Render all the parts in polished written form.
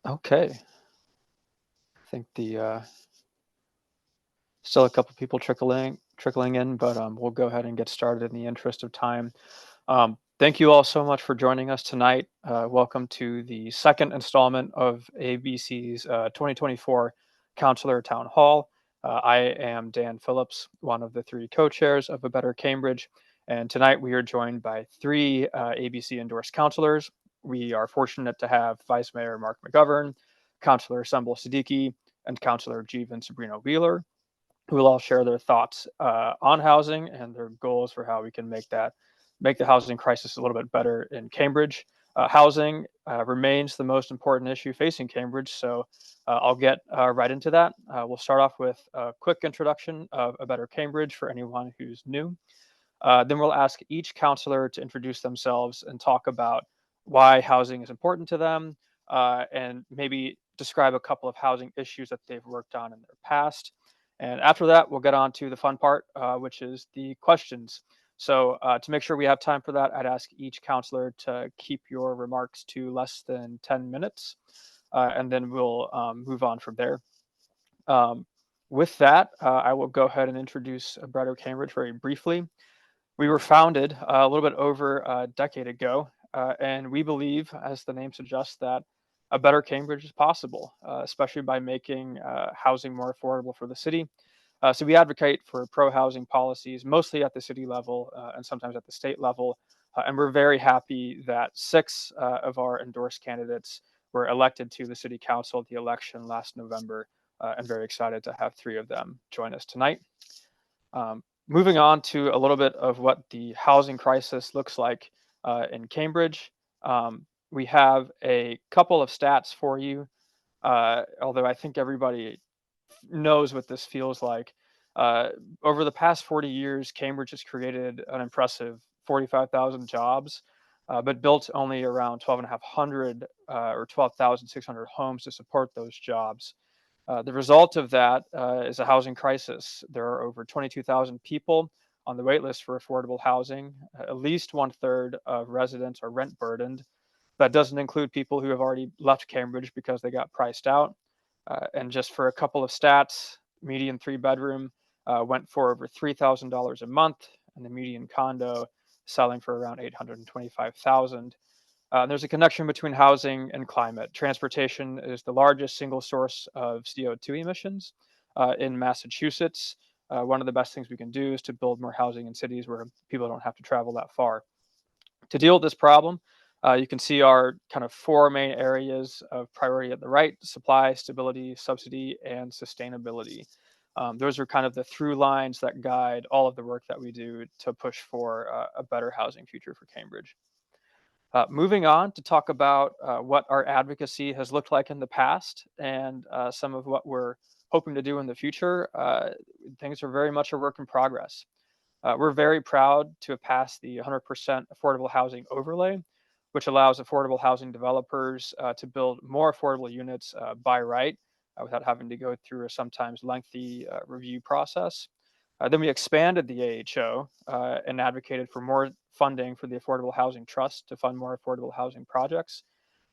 Okay. I think the still a couple people trickling in, but we'll go ahead and get started in the interest of time. Thank you all so much for joining us tonight. Welcome to the second installment of ABC's 2024 Councillor Town Hall. I am Dan Phillips, one of the three co-chairs of A Better Cambridge, and tonight we are joined by three ABC endorsed councillors. We are fortunate to have Vice Mayor Marc McGovern, Councillor Sumbul Siddiqui, and Councillor Jivan Sobrinho-Wheeler, who will all share their thoughts on housing and their goals for how we can make the housing crisis a little bit better in Cambridge. Housing remains the most important issue facing Cambridge, so I'll get right into that. We'll start off with a quick introduction of A Better Cambridge for anyone who's new. Then we'll ask each counselor to introduce themselves and talk about why housing is important to them, and maybe describe a couple of housing issues that they've worked on in their past. And after that, we'll get on to the fun part, which is the questions. So to make sure we have time for that, I'd ask each counselor to keep your remarks to less than 10 minutes, and then we'll move on from there. Um, with that, I will go ahead and introduce Better Cambridge very briefly. We were founded a little bit over a decade ago, and we believe, as the name suggests, that a better Cambridge is possible, especially by making housing more affordable for the city. So we advocate for pro-housing policies, mostly at the city level and sometimes at the state level. And we're very happy that six of our endorsed candidates were elected to the city council at the election last November, and very excited to have three of them join us tonight. Moving on to a little bit of what the housing crisis looks like in Cambridge. We have a couple of stats for you, although I think everybody knows what this feels like. Over the past 40 years, Cambridge has created an impressive 45,000 jobs, but built only around 12,500 or 12,600 homes to support those jobs. The result of that is a housing crisis. There are over 22,000 people on the wait list for affordable housing. At least one third of residents are rent burdened. That doesn't include people who have already left Cambridge because they got priced out. And just for a couple of stats, median three bedroom went for over $3,000 a month, and the median condo selling for around 825,000. There's a connection between housing and climate. Transportation is the largest single source of CO2 emissions in Massachusetts. One of the best things we can do is to build more housing in cities where people don't have to travel that far. To deal with this problem, you can see our kind of four main areas of priority at the right: supply, stability, subsidy, and sustainability. Those are kind of the through lines that guide all of the work that we do to push for a better housing future for Cambridge. Moving on to talk about what our advocacy has looked like in the past and some of what we're hoping to do in the future. Things are very much a work in progress. We're very proud to have passed the 100% affordable housing overlay, which allows affordable housing developers to build more affordable units by right without having to go through a sometimes lengthy review process. Then we expanded the AHO and advocated for more funding for the Affordable Housing Trust to fund more affordable housing projects.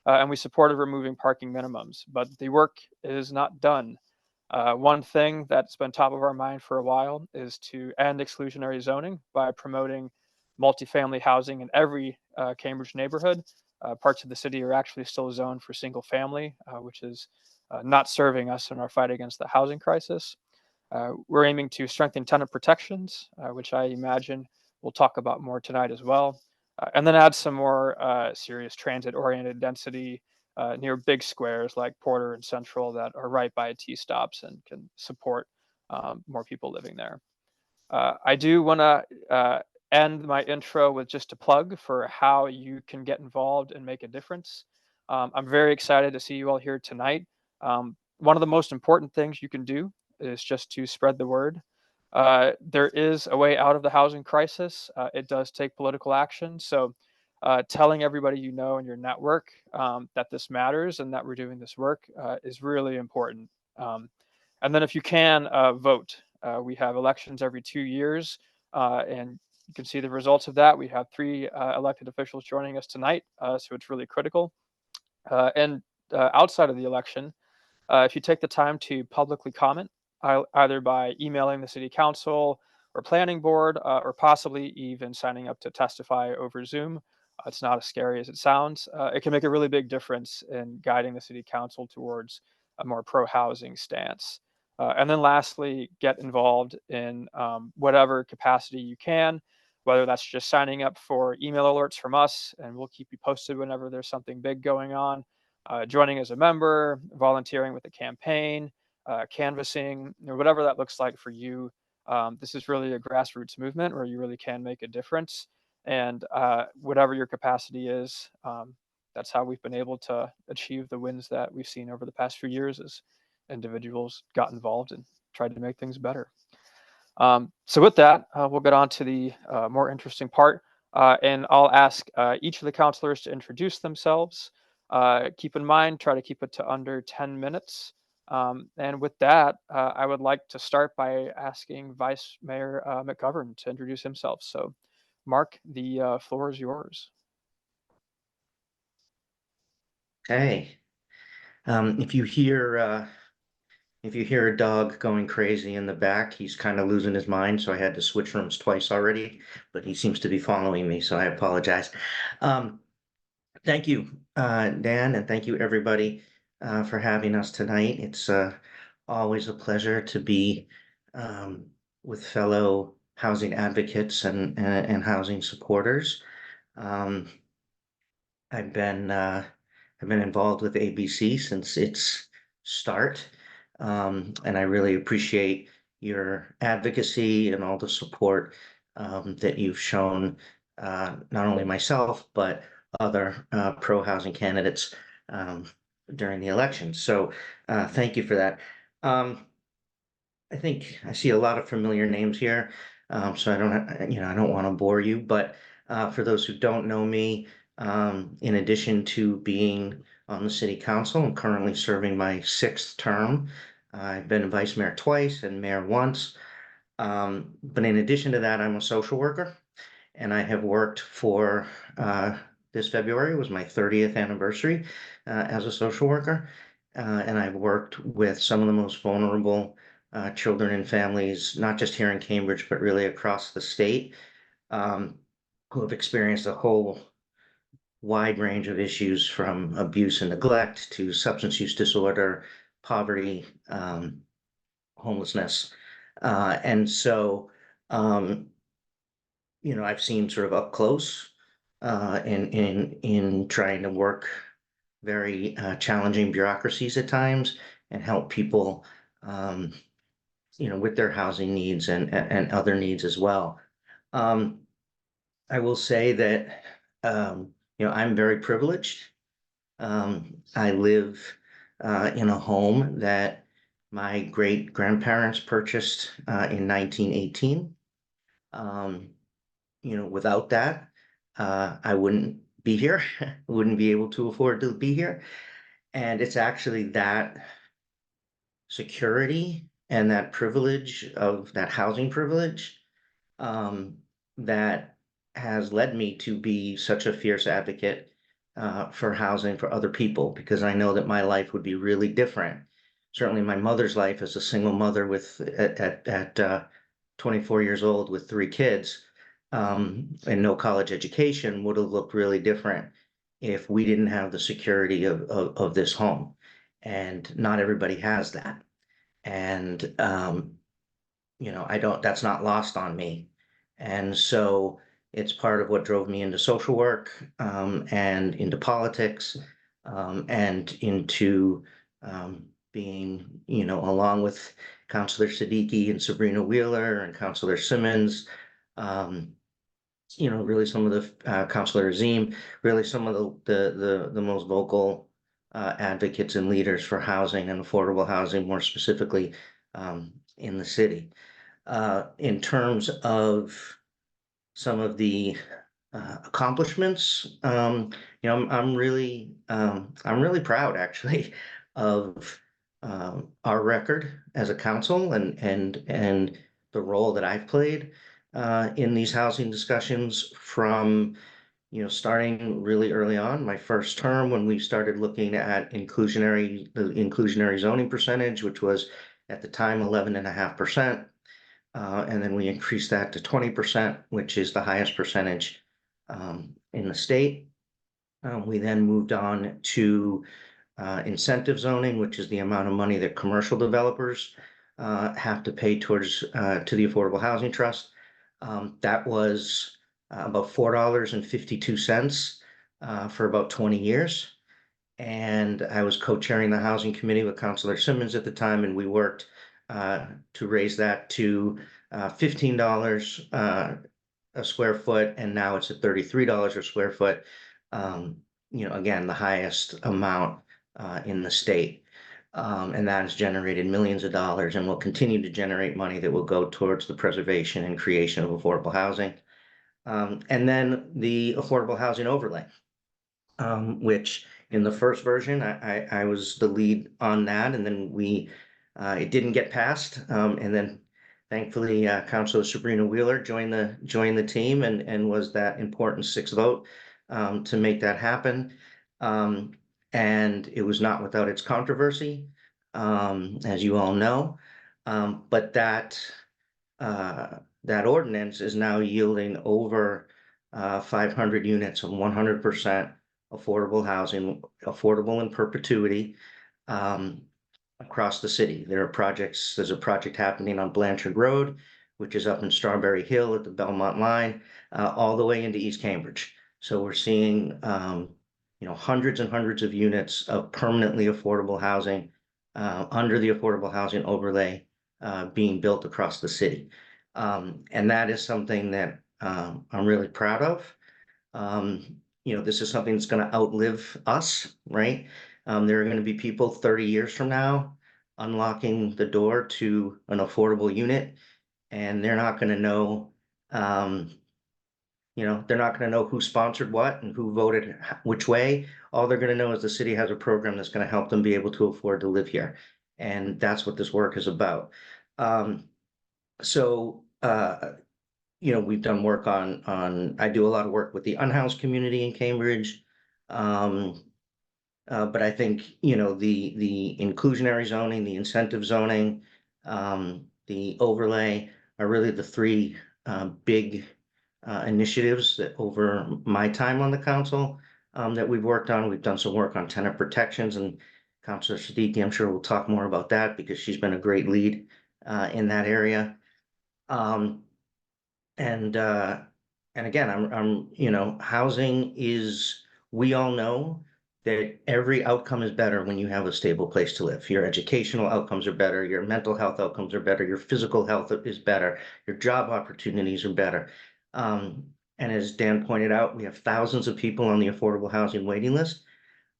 And we supported removing parking minimums, but the work is not done. One thing that's been top of our mind for a while is to end exclusionary zoning by promoting multifamily housing in every Cambridge neighborhood. Parts of the city are actually still zoned for single family, which is not serving us in our fight against the housing crisis. We're aiming to strengthen tenant protections, which I imagine we'll talk about more tonight as well, and then add some more serious transit-oriented density near big squares like Porter and Central that are right by T stops and can support more people living there. I do want to end my intro with just a plug for how you can get involved and make a difference. I'm very excited to see you all here tonight. One of the most important things you can do is just to spread the word. There is a way out of the housing crisis. It does take political action. So telling everybody you know in your network that this matters and that we're doing this work is really important. And then if you can, vote. We have elections every 2 years, and you can see the results of that. We have three elected officials joining us tonight, so it's really critical. And outside of the election, if you take the time to publicly comment, either by emailing the city council or planning board, or possibly even signing up to testify over Zoom, it's not as scary as it sounds. It can make a really big difference in guiding the city council towards a more pro-housing stance. And then lastly, get involved in whatever capacity you can, whether that's just signing up for email alerts from us, and we'll keep you posted whenever there's something big going on, joining as a member, volunteering with the campaign, canvassing, whatever that looks like for you. This is really a grassroots movement where you really can make a difference. And whatever your capacity is, that's how we've been able to achieve the wins that we've seen over the past few years as individuals got involved and tried to make things better. So with that, we'll get on to the more interesting part. And I'll ask each of the counselors to introduce themselves. Keep in mind, try to keep it to under 10 minutes. And with that, I would like to start by asking Vice Mayor McGovern to introduce himself. So Mark, the floor is yours. Hey, if you hear a dog going crazy in the back, he's kind of losing his mind, so I had to switch rooms twice already, but he seems to be following me, so I apologize. Um, Thank you, Dan, and thank you everybody for having us tonight. It's always a pleasure to be with fellow housing advocates and housing supporters. Um, I've been involved with ABC since its start, and I really appreciate your advocacy and all the support that you've shown, not only myself but other pro-housing candidates um, during the election. So thank you for that. Um, I think I see a lot of familiar names here, so I don't want to bore you, but for those who don't know me, in addition to being on the city council, I'm currently serving my sixth term. I've been vice mayor twice and mayor once. But in addition to that, I'm a social worker, and I have worked for this February was my 30th anniversary as a social worker, and I've worked with some of the most vulnerable children and families, not just here in Cambridge, but really across the state, um, who have experienced a whole wide range of issues from abuse and neglect to substance use disorder, poverty, homelessness. And so, um, I've seen sort of up close in trying to work very challenging bureaucracies at times and help people, um, with their housing needs and other needs as well. Um, I will say that, I'm very privileged. I live in a home that my great grandparents purchased in 1918. Um, without that, I wouldn't be here, wouldn't be able to afford to be here. And it's actually that security and that privilege of that housing privilege um, that has led me to be such a fierce advocate for housing for other people, because I know that my life would be really different. Certainly, my mother's life as a single mother with at 24 years old with three kids and no college education would have looked really different if we didn't have the security of this home. And not everybody has that. And I don't, that's not lost on me. And so it's part of what drove me into social work and into politics and into being, along with Councillor Siddiqui and Sobrinho-Wheeler and Councillor Simmons, um, really some of the Councillor Azim, really some of the most vocal advocates and leaders for housing and affordable housing, more specifically in the city. In terms of some of the accomplishments, I'm really proud actually of our record as a council and the role that I've played in these housing discussions from starting really early on, my first term, when we started looking at the inclusionary zoning percentage, which was at the time 11.5%. And then we increased that to 20%, which is the highest percentage in the state. We then moved on to incentive zoning, which is the amount of money that commercial developers have to pay towards to the Affordable Housing Trust. That was about $4.52 for about 20 years. And I was co-chairing the housing committee with Councillor Simmons at the time, and we worked to raise that to $15 a square foot, and now it's at $33 a square foot. Again, the highest amount in the state. And that has generated millions of dollars and will continue to generate money that will go towards the preservation and creation of affordable housing. And then the affordable housing overlay, which in the first version, I was the lead on that, and then it didn't get passed. And then thankfully, Councillor Sobrinho-Wheeler joined the team and was that important 6th vote to make that happen. And it was not without its controversy, as you all know. But that ordinance is now yielding over 500 units of 100% affordable housing, affordable in perpetuity, across the city. There's a project happening on Blanchard Road, which is up in Strawberry Hill at the Belmont line, all the way into East Cambridge. So we're seeing, hundreds and hundreds of units of permanently affordable housing under the affordable housing overlay being built across the city. And that is something that I'm really proud of. This is something that's going to outlive us, right? There are going to be people 30 years from now unlocking the door to an affordable unit, and they're not going to know, they're not going to know who sponsored what and who voted which way. All they're going to know is the city has a program that's going to help them be able to afford to live here. And that's what this work is about. We've done work I do a lot of work with the unhoused community in Cambridge. But I think, the inclusionary zoning, the incentive zoning, the overlay are really the three big initiatives that over my time on the council that we've worked on. We've done some work on tenant protections, and Councillor Siddiqui, I'm sure we'll talk more about that because she's been a great lead in that area. And again, housing is, we all know that every outcome is better when you have a stable place to live. Your educational outcomes are better, your mental health outcomes are better, your physical health is better, your job opportunities are better. And as Dan pointed out, we have thousands of people on the affordable housing waiting list.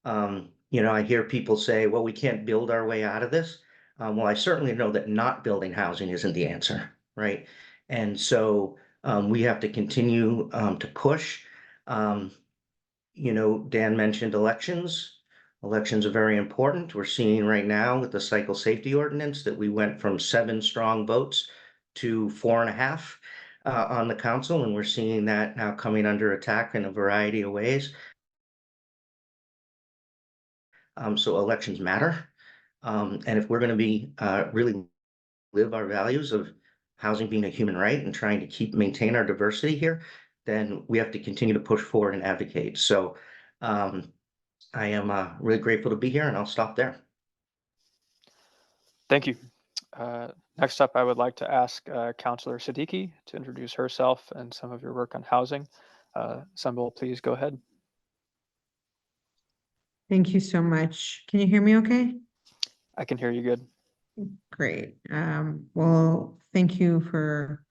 I hear people say, well, we can't build our way out of this. Well, I certainly know that not building housing isn't the answer, right? And so we have to continue to push. Dan mentioned elections. Elections are very important. We're seeing right now with the cycle safety ordinance that we went from 7 strong votes to 4.5 on the council, and we're seeing that now coming under attack in a variety of ways. So elections matter. And if we're going to be really live our values of housing being a human right and trying to maintain our diversity here, then we have to continue to push forward and advocate. So I am really grateful to be here, and I'll stop there. Thank you. Next up, I would like to ask Councillor Siddiqui to introduce herself and some of your work on housing. Sumbul, please go ahead. Thank you so much. Can you hear me okay? I can hear you good. Great. Well, thank you for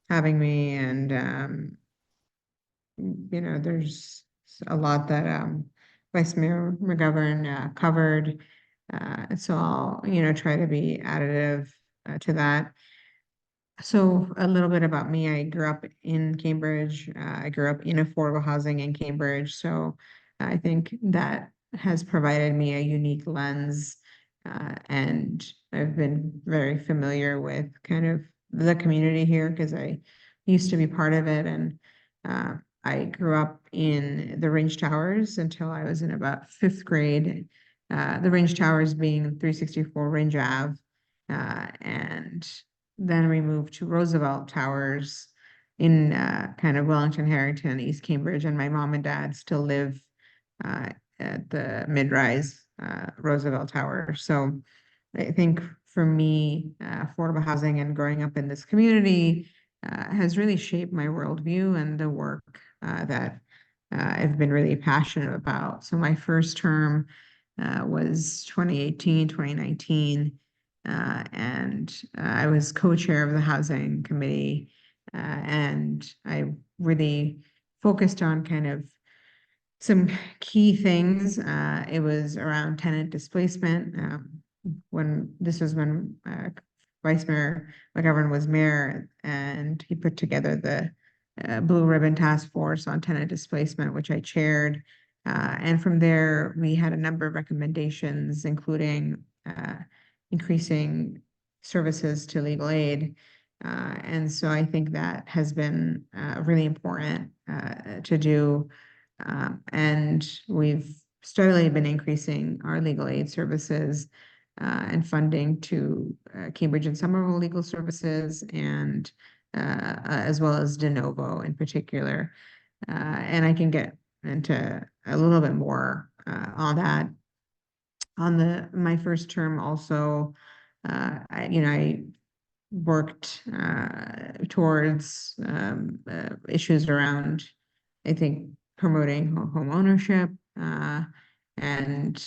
having me. And, there's a lot that Vice Mayor McGovern covered. So I'll, try to be additive to that. So a little bit about me. I grew up in Cambridge. I grew up in affordable housing in Cambridge. So I think that has provided me a unique lens. And I've been very familiar with kind of the community here because I used to be part of it. And I grew up in the Range Towers until I was in about 5th grade. The Range Towers being 364 Range Ave. And then we moved to Roosevelt Towers in kind of Wellington, Harrington, and East Cambridge. And my mom and dad still live at the mid-rise Roosevelt Tower. So I think for me, affordable housing and growing up in this community has really shaped my worldview and the work that I've been really passionate about. So my first term was 2018, 2019, and I was co-chair of the housing committee, and I really focused on kind of some key things. It was around tenant displacement. When this was when Vice Mayor McGovern was mayor, and he put together the Blue Ribbon Task Force on tenant displacement, which I chaired. And from there, we had a number of recommendations, including increasing services to legal aid. And so I think that has been really important to do. And we've steadily been increasing our legal aid services and funding to Cambridge and Somerville Legal Services, and as well as de novo in particular. And I can get into a little bit more on that. On my first term also, I worked towards issues around, I think, promoting home ownership, and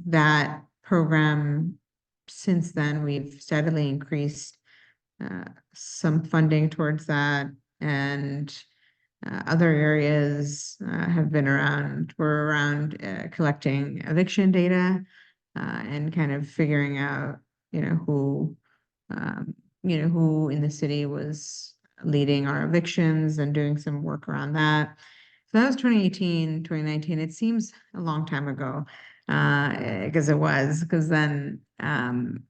that program, since then, we've steadily increased some funding towards that, and other areas were around collecting eviction data and kind of figuring out, who who in the city was leading our evictions and doing some work around that. So that was 2018, 2019. It seems a long time ago, because then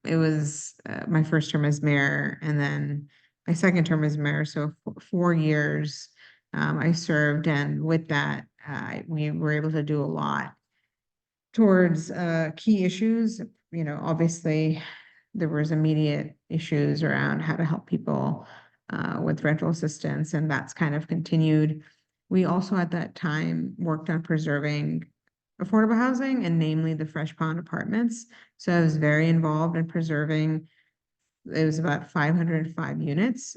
it was my first term as mayor, and then my second term as mayor. So 4 years I served, and with that, we were able to do a lot towards key issues. Obviously, there was immediate issues around how to help people with rental assistance, and that's kind of continued. We also at that time worked on preserving affordable housing, and namely the Fresh Pond apartments. So I was very involved in preserving. It was about 505 units.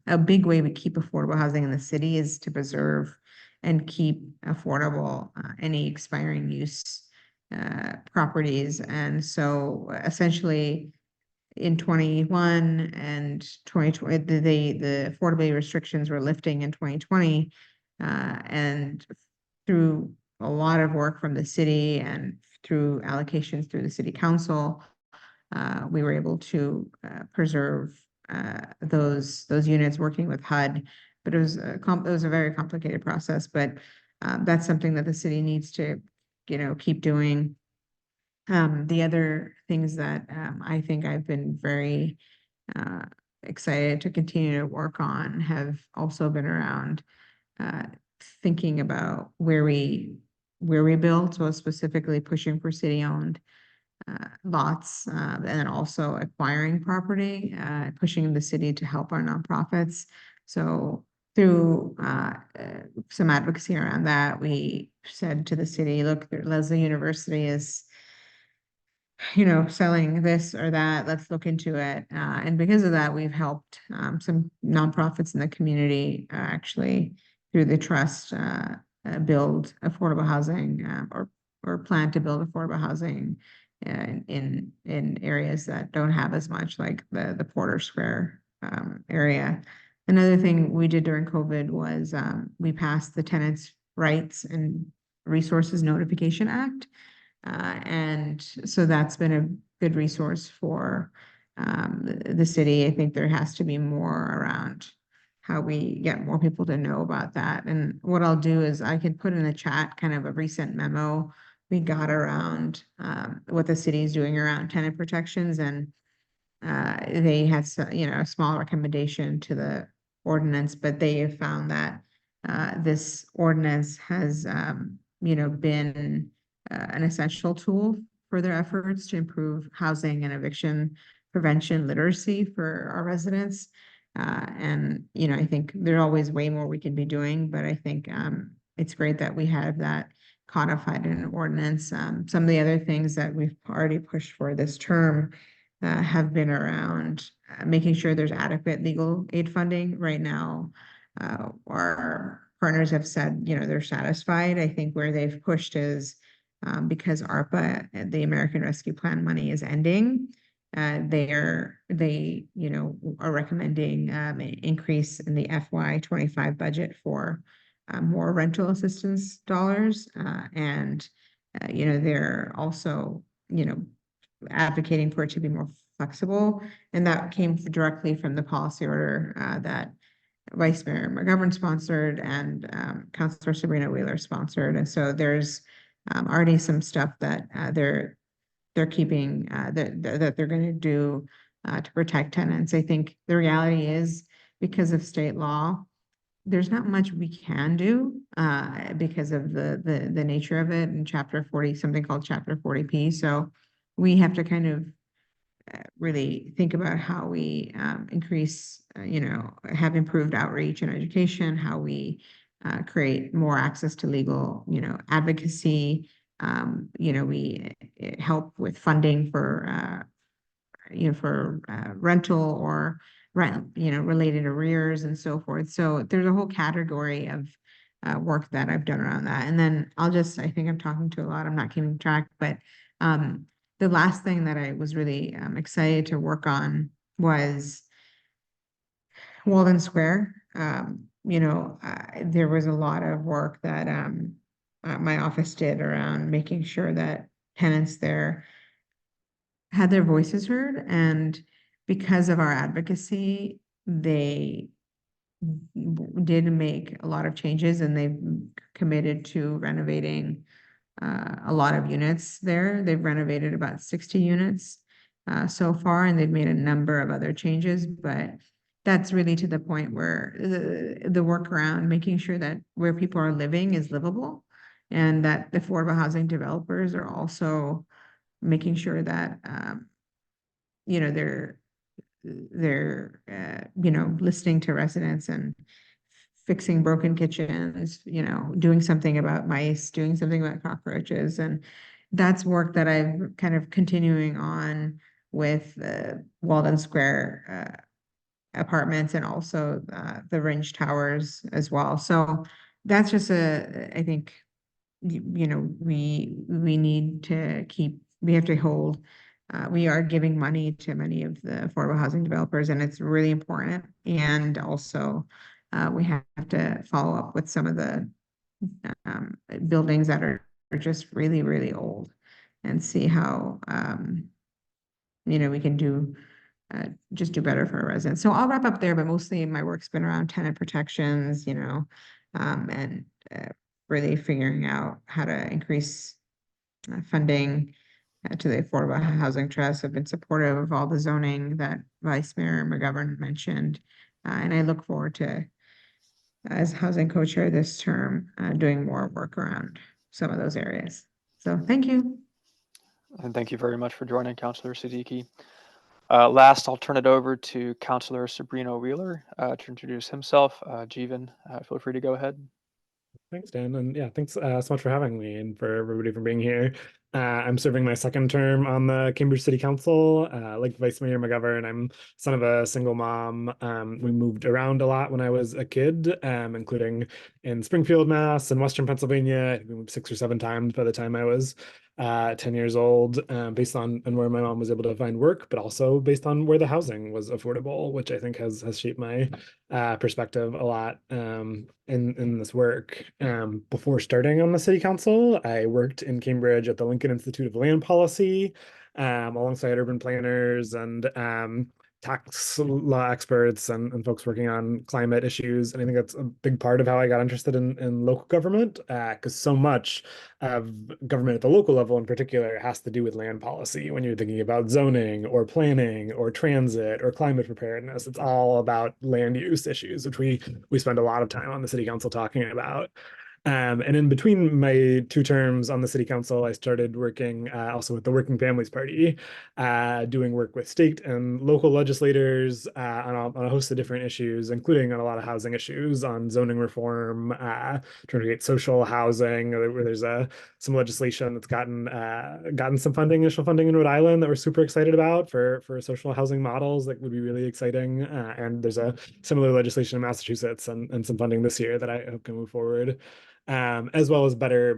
A big way we keep affordable housing in the city is to preserve and keep affordable any expiring use properties. And so essentially in 21 and 2020, the affordability restrictions were lifting in 2020. And through a lot of work from the city and through allocations through the city council, we were able to preserve those units working with HUD, but it was a very complicated process. But that's something that the city needs to, keep doing. The other things that I think I've been very excited to continue to work on have also been around thinking about where we build, so specifically pushing for city-owned lots, and then also acquiring property, pushing the city to help our nonprofits. So through some advocacy around that, we said to the city, look, Leslie University is selling this or that, let's look into it. And because of that, we've helped some nonprofits in the community actually through the trust build affordable housing, or plan to build affordable housing in areas that don't have as much, like the Porter Square area. Another thing we did during COVID was we passed the Tenants' Rights and Resources Notification Act. And so that's been a good resource for the city. I think there has to be more around how we get more people to know about that. And what I'll do is I can put in the chat kind of a recent memo we got around what the city is doing around tenant protections, and they had a small recommendation to the ordinance, but they have found that this ordinance has, been an essential tool for their efforts to improve housing and eviction prevention literacy for our residents. And, I think there's always way more we can be doing, but I think it's great that we have that codified in an ordinance. Some of the other things that we've already pushed for this term have been around making sure there's adequate legal aid funding. Right now, our partners have said, they're satisfied. I think where they've pushed is because ARPA, the American Rescue Plan money, is ending. They are recommending an increase in the FY25 budget for more rental assistance dollars. And they're also, advocating for it to be more flexible. And that came directly from the policy order that Vice Mayor McGovern sponsored and Councillor Sobrinho-Wheeler sponsored. And so there's already some stuff that they're keeping that they're going to do to protect tenants. I think the reality is, because of state law, there's not much we can do because of the nature of it in Chapter 40, something called Chapter 40P. So we have to kind of really think about how we increase, have improved outreach and education, how we create more access to legal, advocacy. We help with funding for, rental or rent, related arrears and so forth. So there's a whole category of work that I've done around that. And then I think I'm talking to a lot, I'm not keeping track, but the last thing that I was really excited to work on was Walden Square. There was a lot of work that my office did around making sure that tenants there had their voices heard. And because of our advocacy, they did make a lot of changes, and they've committed to renovating a lot of units there. They've renovated about 60 units so far, and they've made a number of other changes, but that's really to the point where the work around making sure that where people are living is livable, and that the affordable housing developers are also making sure that they're listening to residents and fixing broken kitchens, doing something about mice, doing something about cockroaches. And that's work that I've kind of continuing on with Walden Square apartments, and also the Ringe Towers as well. So that's just I think, we need to we have to hold, we are giving money to many of the affordable housing developers, and it's really important. And also, we have to follow up with some of the buildings that are just really, really old, and see how, we can just do better for our residents. So I'll wrap up there, but mostly my work's been around tenant protections, and really figuring out how to increase funding to the Affordable Housing Trust. I've been supportive of all the zoning that Vice Mayor McGovern mentioned, and I look forward to, as housing co-chair this term, doing more work around some of those areas. So thank you. And thank you very much for joining, Councillor Siddiqui. Last, I'll turn it over to Councillor Sobrinho-Wheeler to introduce himself. Jivan, feel free to go ahead. Thanks, Dan. And yeah, thanks so much for having me, and for everybody for being here. I'm serving my second term on the Cambridge City Council. Like Vice Mayor McGovern, I'm son of a single mom. We moved around a lot when I was a kid, including in Springfield, Mass, and Western Pennsylvania. We moved 6 or 7 times by the time I was 10 years old, based on where my mom was able to find work, but also based on where the housing was affordable, which I think has shaped my perspective a lot in this work. Before starting on the city council, I worked in Cambridge at the Lincoln Institute of Land Policy, alongside urban planners, and tax law experts and folks working on climate issues. And I think that's a big part of how I got interested in local government, because so much of government at the local level in particular has to do with land policy. When you're thinking about zoning or planning or transit or climate preparedness, it's all about land use issues, which we spend a lot of time on the city council talking about. And in between my 2 terms on the city council, I started working also with the Working Families Party, doing work with state and local legislators on a host of different issues, including on a lot of housing issues, on zoning reform, trying to create social housing, where there's some legislation that's gotten some funding, initial funding in Rhode Island that we're super excited about for social housing models that would be really exciting. And there's a similar legislation in Massachusetts and some funding this year that I hope can move forward. As well as better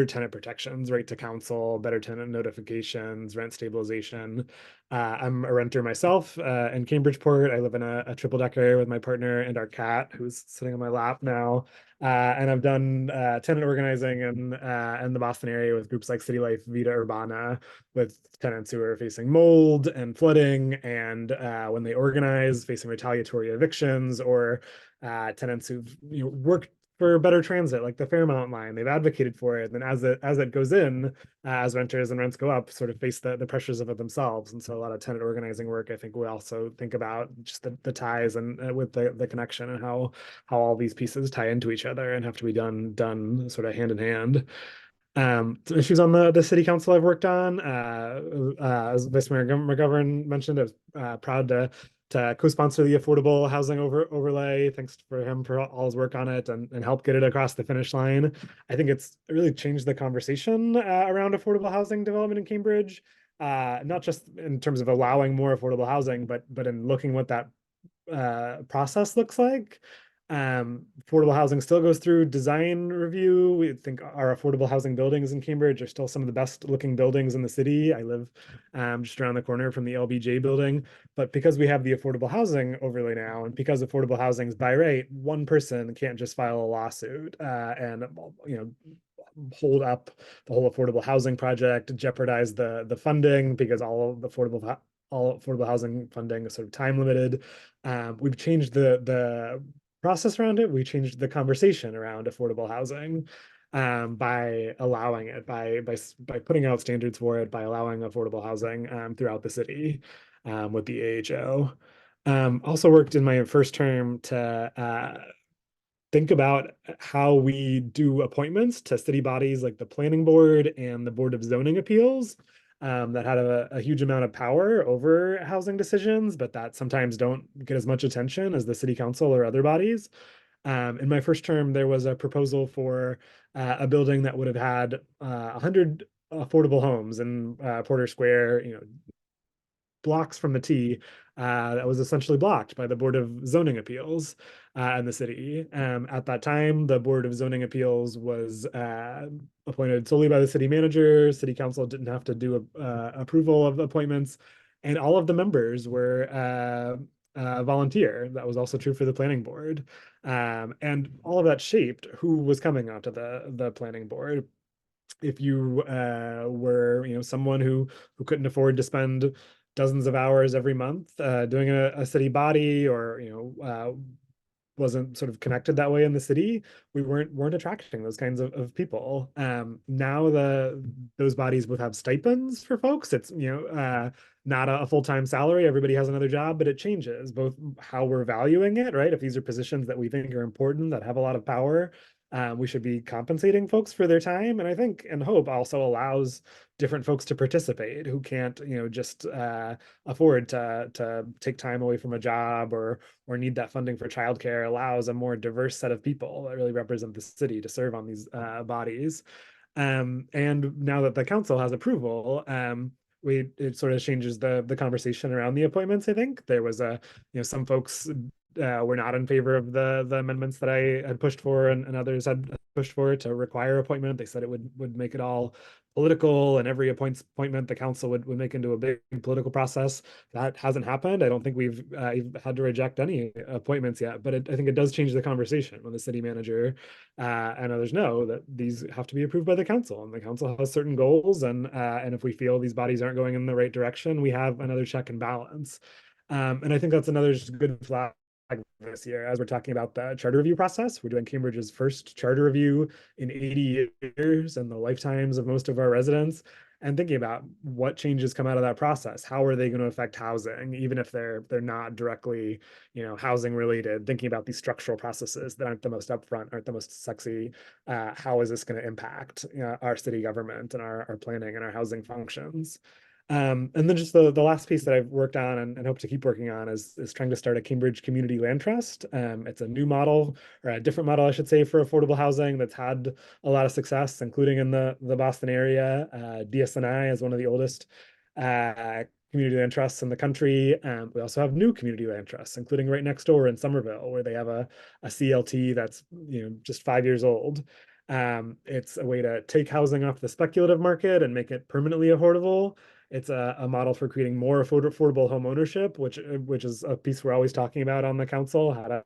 tenant protections, right to council, better tenant notifications, rent stabilization. I'm a renter myself in Cambridgeport. I live in a triple decker with my partner and our cat, who's sitting on my lap now. And I've done tenant organizing in the Boston area with groups like City Life, Vita Urbana, with tenants who are facing mold and flooding, and when they organize, facing retaliatory evictions, or tenants who've worked for better transit, like the Fairmount line. They've advocated for it. And as it goes in, as renters and rents go up, sort of face the pressures of it themselves. And so a lot of tenant organizing work, I think we also think about just the ties and with the connection, and how all these pieces tie into each other and have to be done sort of hand in hand. Issues on the city council I've worked on, as Vice Mayor McGovern mentioned, I was proud to co-sponsor the affordable housing overlay. Thanks for him for all his work on it and help get it across the finish line. I think it's really changed the conversation around affordable housing development in Cambridge, not just in terms of allowing more affordable housing, but in looking what that process looks like. Affordable housing still goes through design review. We think our affordable housing buildings in Cambridge are still some of the best looking buildings in the city. I live just around the corner from the LBJ building, but because we have the affordable housing overlay now, and because affordable housing is by right, one person can't just file a lawsuit and hold up the whole affordable housing project, jeopardize the funding, because all affordable housing funding is sort of time limited. We've changed the process around it. We changed the conversation around affordable housing by allowing it, by putting out standards for it, by allowing affordable housing throughout the city with the AHO. Also worked in my first term to think about how we do appointments to city bodies like the Planning Board and the Board of Zoning Appeals, that had a huge amount of power over housing decisions, but that sometimes don't get as much attention as the city council or other bodies. In my first term, there was a proposal for a building that would have had 100 affordable homes in Porter Square, blocks from the T, that was essentially blocked by the Board of Zoning Appeals in the city. At that time, the Board of Zoning Appeals was appointed solely by the city manager. City council didn't have to do approval of appointments, and all of the members were volunteer. That was also true for the planning board. And all of that shaped who was coming onto the planning board. If you were someone who couldn't afford to spend dozens of hours every month doing a city body, or wasn't sort of connected that way in the city, we weren't attracting those kinds of people. Now those bodies both have stipends for folks. It's not a full-time salary. Everybody has another job, but it changes both how we're valuing it, right? If these are positions that we think are important, that have a lot of power, we should be compensating folks for their time. And I think and hope also allows different folks to participate who can't just afford to take time away from a job or need that funding for childcare. Allows a more diverse set of people that really represent the city to serve on these bodies. And now that the council has approval, it sort of changes the conversation around the appointments. I think there was some folks were not in favor of the amendments that I had pushed for, and others had pushed for to require appointment. They said it would make it all political, and every appointment the council would make into a big political process. That hasn't happened. I don't think we've had to reject any appointments yet, but I think it does change the conversation when the city manager and others know that these have to be approved by the council, and the council has certain goals, and if we feel these bodies aren't going in the right direction, we have another check and balance. And I think that's another just good flag this year as we're talking about the charter review process. We're doing Cambridge's first charter review in 80 years and the lifetimes of most of our residents, and thinking about what changes come out of that process. How are they going to affect housing, even if they're not directly, housing related? Thinking about these structural processes that aren't the most upfront, aren't the most sexy. How is this going to impact our city government and our planning and our housing functions? And then just the last piece that I've worked on and hope to keep working on is trying to start a Cambridge Community Land Trust. It's a new model, or a different model, I should say, for affordable housing that's had a lot of success, including in the Boston area. DSNI is one of the oldest community land trusts in the country. We also have new community land trusts, including right next door in Somerville, where they have a CLT that's just 5 years old. It's a way to take housing off the speculative market and make it permanently affordable. It's a model for creating more affordable home ownership, which is a piece we're always talking about on the council, how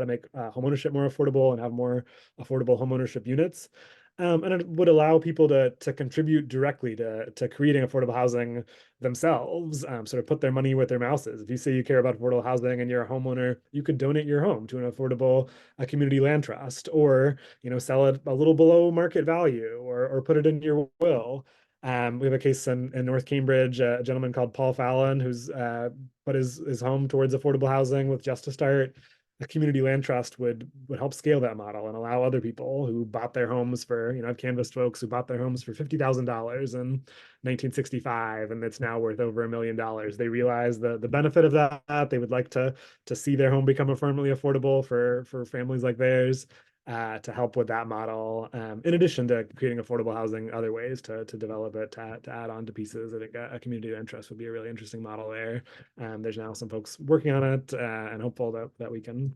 to make home ownership more affordable and have more affordable home ownership units. And it would allow people to contribute directly to creating affordable housing themselves, sort of put their money where their mouth is. If you say you care about affordable housing and you're a homeowner, you could donate your home to an affordable community land trust, or sell it a little below market value, or put it in your will. We have a case in North Cambridge, a gentleman called Paul Fallon, who's put his home towards affordable housing with Just to Start. A community land trust would help scale that model and allow other people who bought their homes for, I've canvassed folks who bought their homes for $50,000 in 1965, and it's now worth over $1 million. They realize the benefit of that. They would like to see their home become affirmatively affordable for families like theirs. To help with that model, in addition to creating affordable housing, other ways to develop it, to add on to pieces. I think a community of interest would be a really interesting model there. There's now some folks working on it, and hopeful that we can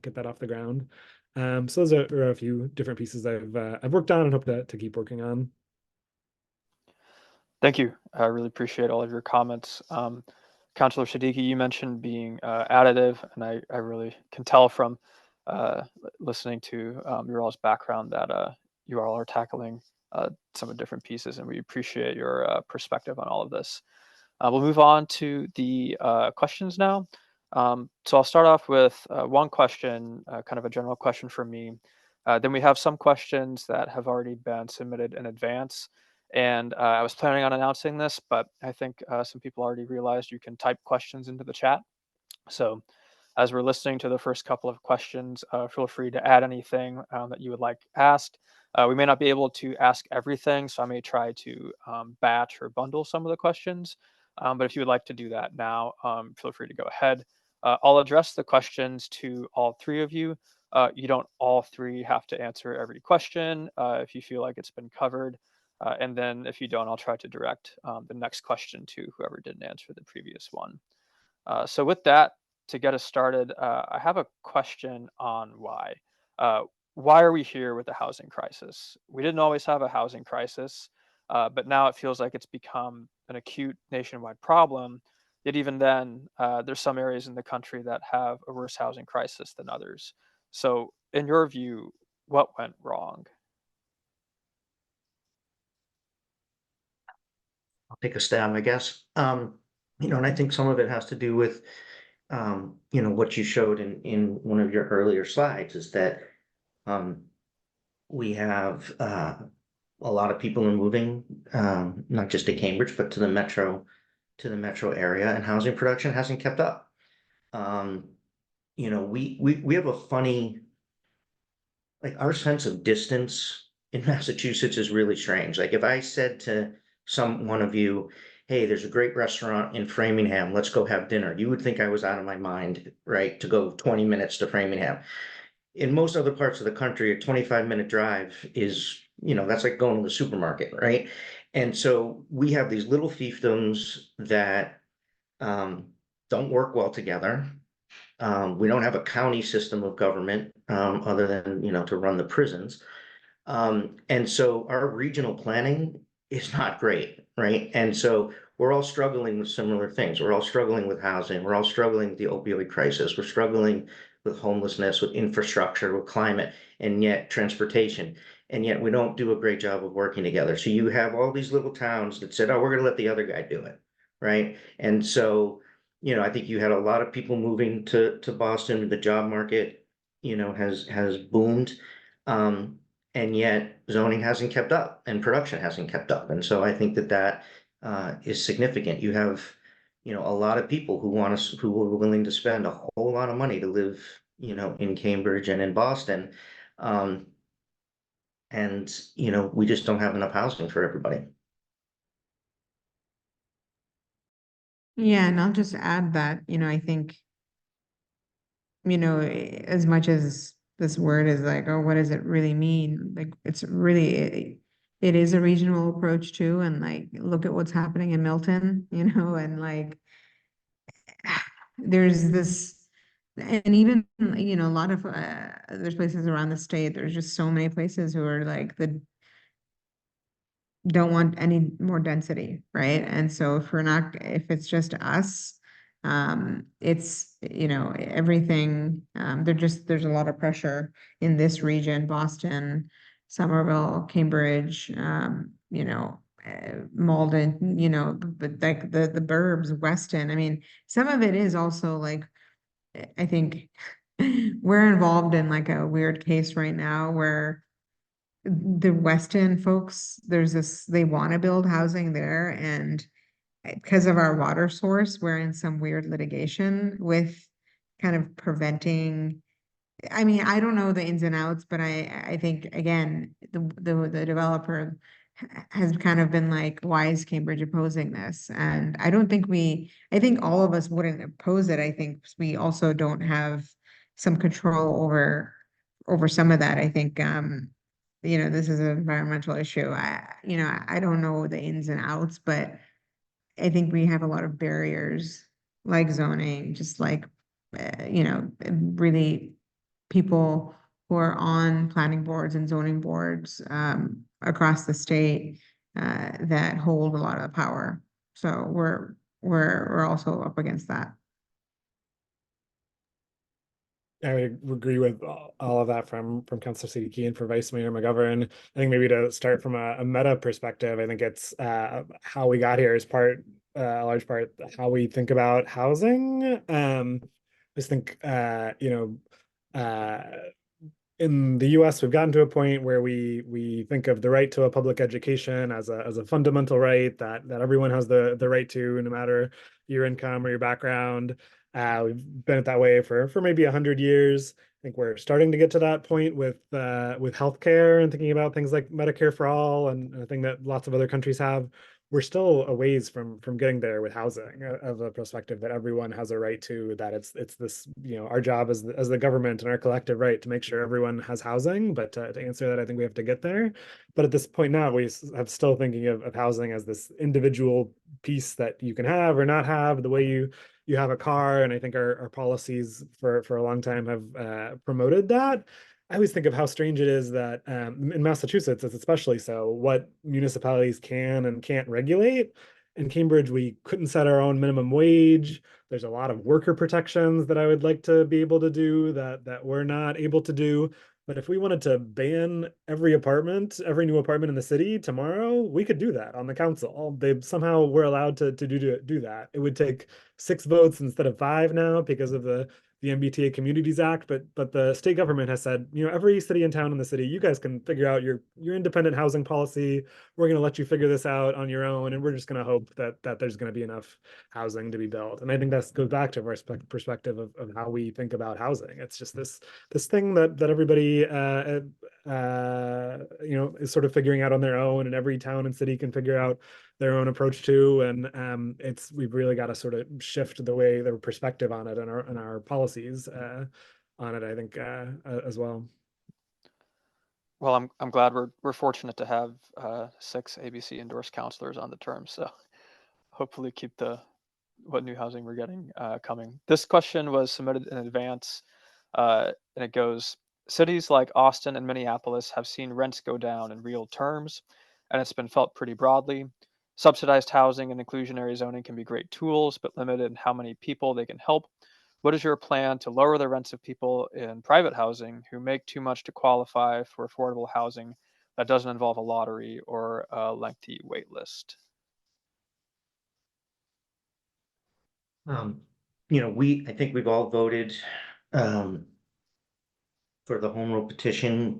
get that off the ground. So those are a few different pieces I've worked on and hope to keep working on. Thank you. I really appreciate all of your comments. Councillor Siddiqui, you mentioned being additive, and I really can tell from listening to your all's background that you all are tackling some of the different pieces, and we appreciate your perspective on all of this. We'll move on to the questions now. So I'll start off with one question, kind of a general question for me. Then we have some questions that have already been submitted in advance. And I was planning on announcing this, but I think some people already realized you can type questions into the chat. So as we're listening to the first couple of questions, feel free to add anything that you would like asked. We may not be able to ask everything, so I may try to batch or bundle some of the questions. But if you would like to do that now, feel free to go ahead. I'll address the questions to all three of you. You don't all three have to answer every question if you feel like it's been covered. And then if you don't, I'll try to direct the next question to whoever didn't answer the previous one. So with that, to get us started, I have a question on why. Why are we here with the housing crisis? We didn't always have a housing crisis, but now it feels like it's become an acute nationwide problem. Yet even then, there's some areas in the country that have a worse housing crisis than others. So in your view, what went wrong? I'll take a stab, I guess. And I think some of it has to do with, what you showed in one of your earlier slides, is that we have a lot of people are moving, not just to Cambridge, but to the metro area, and housing production hasn't kept up. We have a funny, like, our sense of distance in Massachusetts is really strange. Like, if I said to one of you, hey, there's a great restaurant in Framingham, let's go have dinner, you would think I was out of my mind, right? To go 20 minutes to Framingham. In most other parts of the country, a 25-minute drive is, that's like going to the supermarket, right? And so we have these little fiefdoms that don't work well together. We don't have a county system of government other than, to run the prisons. And so our regional planning is not great, right? And so we're all struggling with similar things. We're all struggling with housing. We're all struggling with the opioid crisis. We're struggling with homelessness, with infrastructure, with climate, and yet transportation. And yet we don't do a great job of working together. So you have all these little towns that said, oh, we're going to let the other guy do it, right? And so, I think you had a lot of people moving to Boston. The job market, has boomed. And yet zoning hasn't kept up and production hasn't kept up. And so I think that is significant. You have, a lot of people who who are willing to spend a whole lot of money to live, in Cambridge and in Boston. Um, and, we just don't have enough housing for everybody. Yeah, and I'll just add that, I think, as much as this word is like, oh, what does it really mean? Like, it's really, it is a regional approach too. And like, look at what's happening in Milton, and like, there's this, and even, a lot of, there's places around the state, there's just so many places who are like don't want any more density, right? And so if it's just us, it's, everything, there's a lot of pressure in this region, Boston, Somerville, Cambridge, Malden, but like the burbs, Weston. I mean, some of it is also like, I think we're involved in like a weird case right now where the Weston folks, they want to build housing there, and because of our water source, we're in some weird litigation with kind of preventing. I mean, I don't know the ins and outs, but I think again, the developer has kind of been like, why is Cambridge opposing this? And I think all of us wouldn't oppose it. I think we also don't have some control over some of that. I think this is an environmental issue. I don't know the ins and outs, but I think we have a lot of barriers like zoning, just like, really people who are on planning boards and zoning boards across the state that hold a lot of power. So we're also up against that. I would agree with all of that from Councillor Siddiqui and for Vice Mayor McGovern. I think maybe to start from a meta perspective, I think it's how we got here is a large part, how we think about housing. I just think, in the US, we've gotten to a point where we think of the right to a public education as a fundamental right that everyone has the right to, no matter your income or your background. We've been it that way for maybe 100 years. I think we're starting to get to that point with healthcare and thinking about things like Medicare for all, and a thing that lots of other countries have. We're still a ways from getting there with housing, of a perspective that everyone has a right to, that it's this, our job as the government and our collective right to make sure everyone has housing. But to answer that, I think we have to get there. But at this point now, we have still thinking of housing as this individual piece that you can have or not have, the way you have a car. And I think our policies for a long time have promoted that. I always think of how strange it is that in Massachusetts, it's especially so, what municipalities can and can't regulate. In Cambridge, we couldn't set our own minimum wage. There's a lot of worker protections that I would like to be able to do that we're not able to do. But if we wanted to ban every new apartment in the city tomorrow, we could do that on the council. They somehow were allowed to do that. It would take 6 votes instead of 5 now because of the MBTA Communities Act, but the state government has said, every city and town in the city, you guys can figure out your independent housing policy. We're going to let you figure this out on your own, and we're just going to hope that there's going to be enough housing to be built. And I think that goes back to our perspective of how we think about housing. It's just this thing that everybody is sort of figuring out on their own, and every town and city can figure out their own approach to. And we've really got to sort of shift the perspective on it and our policies on it, I think, as well. Well, I'm glad we're fortunate to have 6 ABC endorsed councillors on the term, so hopefully keep what new housing we're getting coming. This question was submitted in advance, and it goes: cities like Austin and Minneapolis have seen rents go down in real terms, and it's been felt pretty broadly. Subsidized housing and inclusionary zoning can be great tools, but limited in how many people they can help. What is your plan to lower the rents of people in private housing who make too much to qualify for affordable housing that doesn't involve a lottery or a lengthy wait list? I think we've all voted for the home rule petition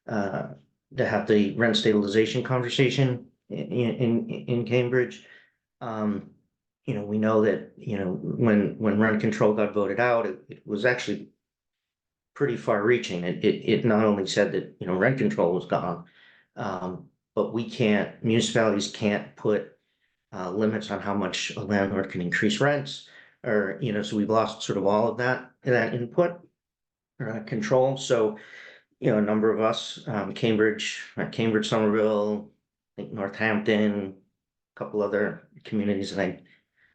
uh, to have the rent stabilization conversation in Cambridge. We know that, when rent control got voted out, it was actually pretty far reaching. It not only said that, rent control was gone, but municipalities can't put limits on how much a landlord can increase rents, or, so we've lost sort of all of that input control. So, a number of us, Cambridge, Somerville, I think Northampton, a couple other communities that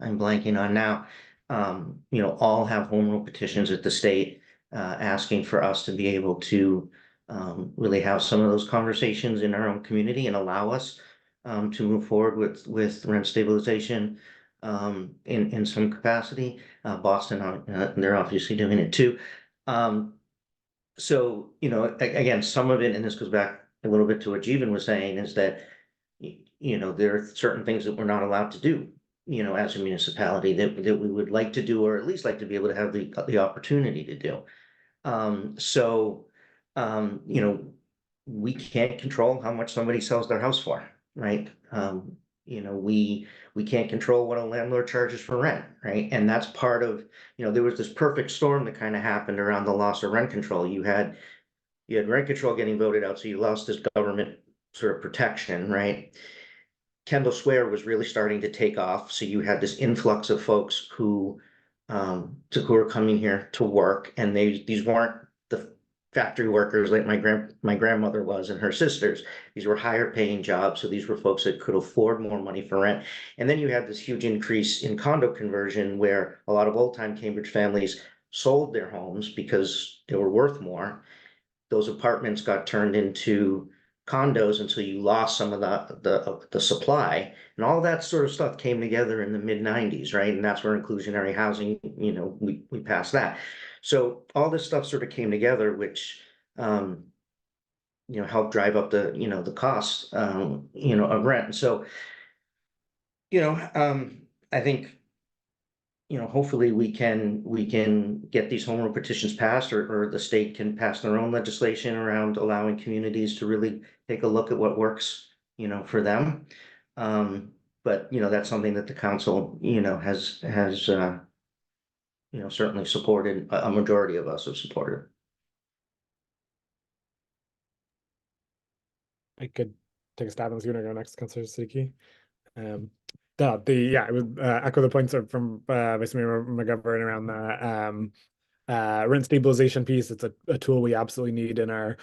I'm blanking on now, all have home rule petitions at the state, asking for us to be able to really have some of those conversations in our own community and allow us to move forward with rent stabilization in some capacity. Boston, they're obviously doing it too. So, again, some of it, and this goes back a little bit to what Jivan was saying, is that, there are certain things that we're not allowed to do, as a municipality that we would like to do, or at least like to be able to have the opportunity to do. So, we can't control how much somebody sells their house for, right? We can't control what a landlord charges for rent, right? And that's part of, there was this perfect storm that kind of happened around the loss of rent control. You had rent control getting voted out, so you lost this government sort of protection, right? Kendall Square was really starting to take off, so you had this influx of folks who were coming here to work, and these weren't the factory workers like my grandmother was and her sisters. These were higher paying jobs, so these were folks that could afford more money for rent. And then you had this huge increase in condo conversion, where a lot of old time Cambridge families sold their homes because they were worth more. Those apartments got turned into condos until you lost some of the supply, and all that sort of stuff came together in the mid-90s, right? And that's where inclusionary housing, we passed that. So all this stuff sort of came together, which helped drive up the costs of rent. So I think, hopefully we can get these home rule petitions passed, or the state can pass their own legislation around allowing communities to really take a look at what works, for them. But, that's something that the council, has certainly supported. A majority of us have supported. I could take a stab and see when I go next, Councillor Siddiqui. I would echo the points from Vice Mayor McGovern around the rent stabilization piece. It's a tool we absolutely need in our